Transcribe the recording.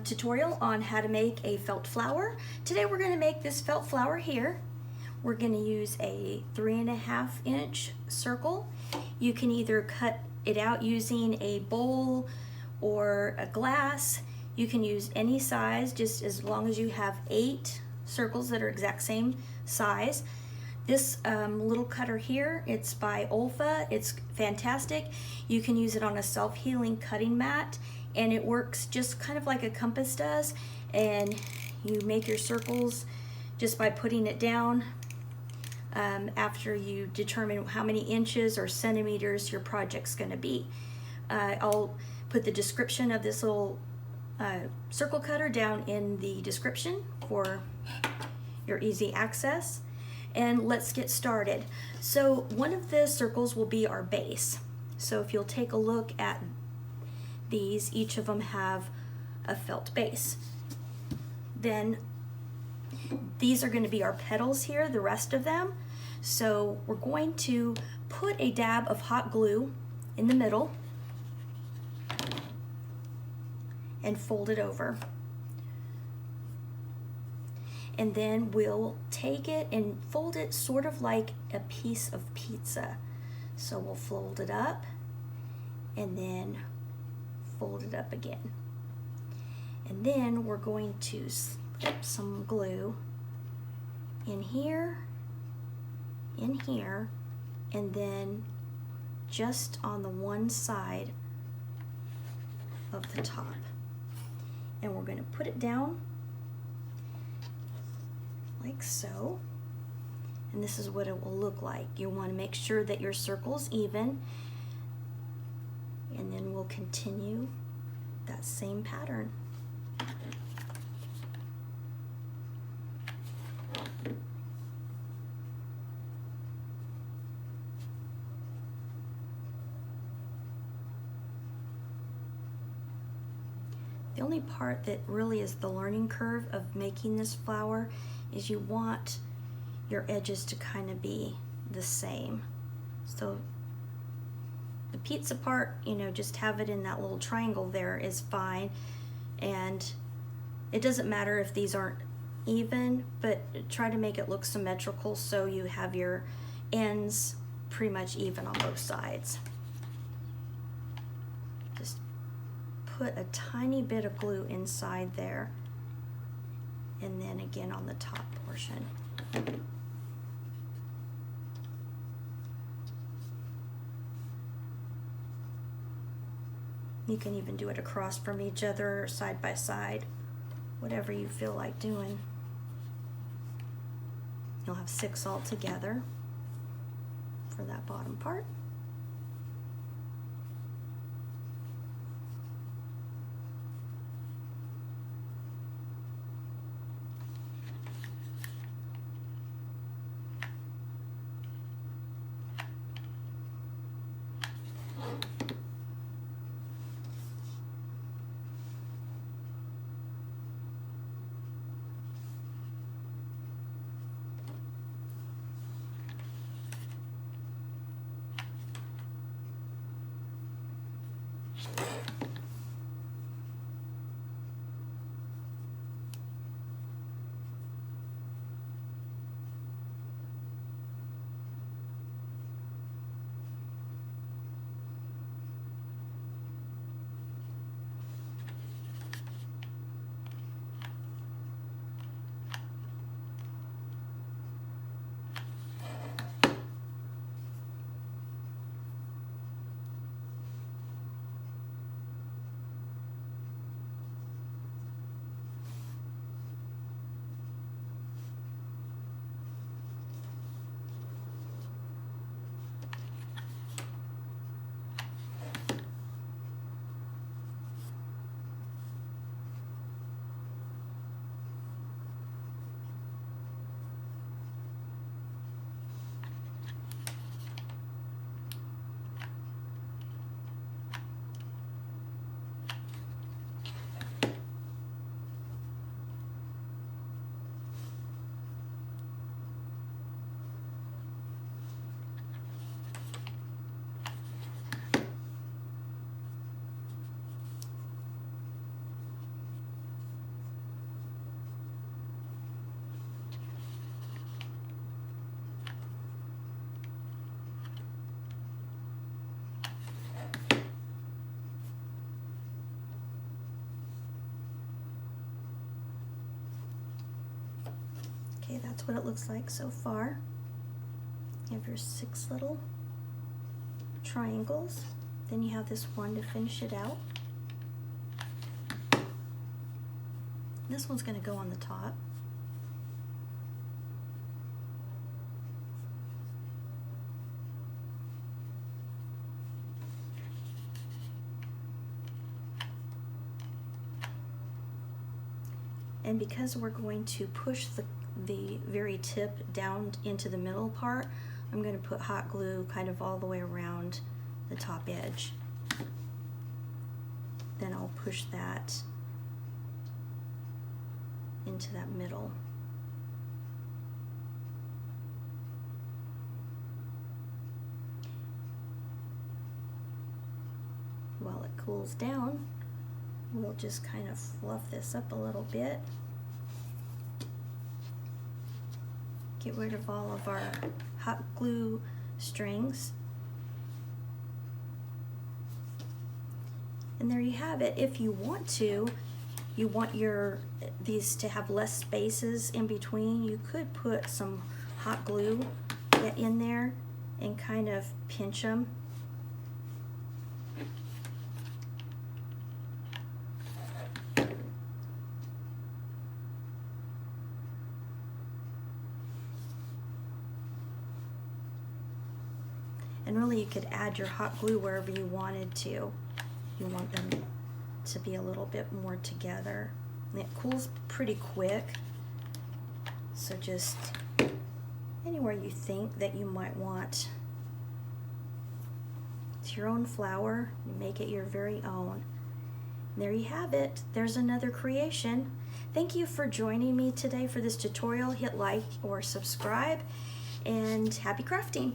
tutorial on how to make a felt flower. Today we're going to make this felt flower here. We're going to use a 3.5 inch circle. You can either cut it out using a bowl or a glass. You can use any size, just as long as you have 8 circles that are exact same size. This little cutter here, it's by Olfa. It's fantastic. You can use it on a self-healing cutting mat, and it works just kind of like a compass does. And you make your circles just by putting it down after you determine how many inches or centimeters your project's going to be. I'll put the description of this little circle cutter down in the description for your easy access. And let's get started. So one of the circles will be our base. So if you'll take a look at these, each of them have a felt base. Then these are going to be our petals here, the rest of them. So we're going to put a dab of hot glue in the middle and fold it over. And then we'll take it and fold it sort of like a piece of pizza. So we'll fold it up and then fold it up again. And then we're going to slip some glue in here, and then just on the one side of the top. And we're going to put it down like so, and this is what it will look like. You want to make sure that your circle's even, and then we'll continue that same pattern. The only part that really is the learning curve of making this flower is you want your edges to kind of be the same. So the pizza part, you know, just have it in that little triangle there is fine. And it doesn't matter if these aren't even, but try to make it look symmetrical so you have your ends pretty much even on both sides. Just put a tiny bit of glue inside there, and then again on the top portion. You can even do it across from each other or side by side, whatever you feel like doing. You'll have 6 all together for that bottom part. that's what it looks like so far. You have your 6 little triangles. Then you have this one to finish it out. This one's going to go on the top. And because we're going to push the very tip down into the middle part, I'm going to put hot glue kind of all the way around the top edge. Then I'll push that into that middle. While it cools down, we'll just kind of fluff this up a little bit. Get rid of all of our hot glue strings. And there you have it. If you want to, you want these to have less spaces in between, you could put some hot glue in there and kind of pinch them. And really, you could add your hot glue wherever you wanted to. You want them to be a little bit more together. And it cools pretty quick, so just anywhere you think that you might want. It's your own flower. You make it your very own. And there you have it. There's another creation. Thank you for joining me today for this tutorial. Hit like or subscribe, and happy crafting.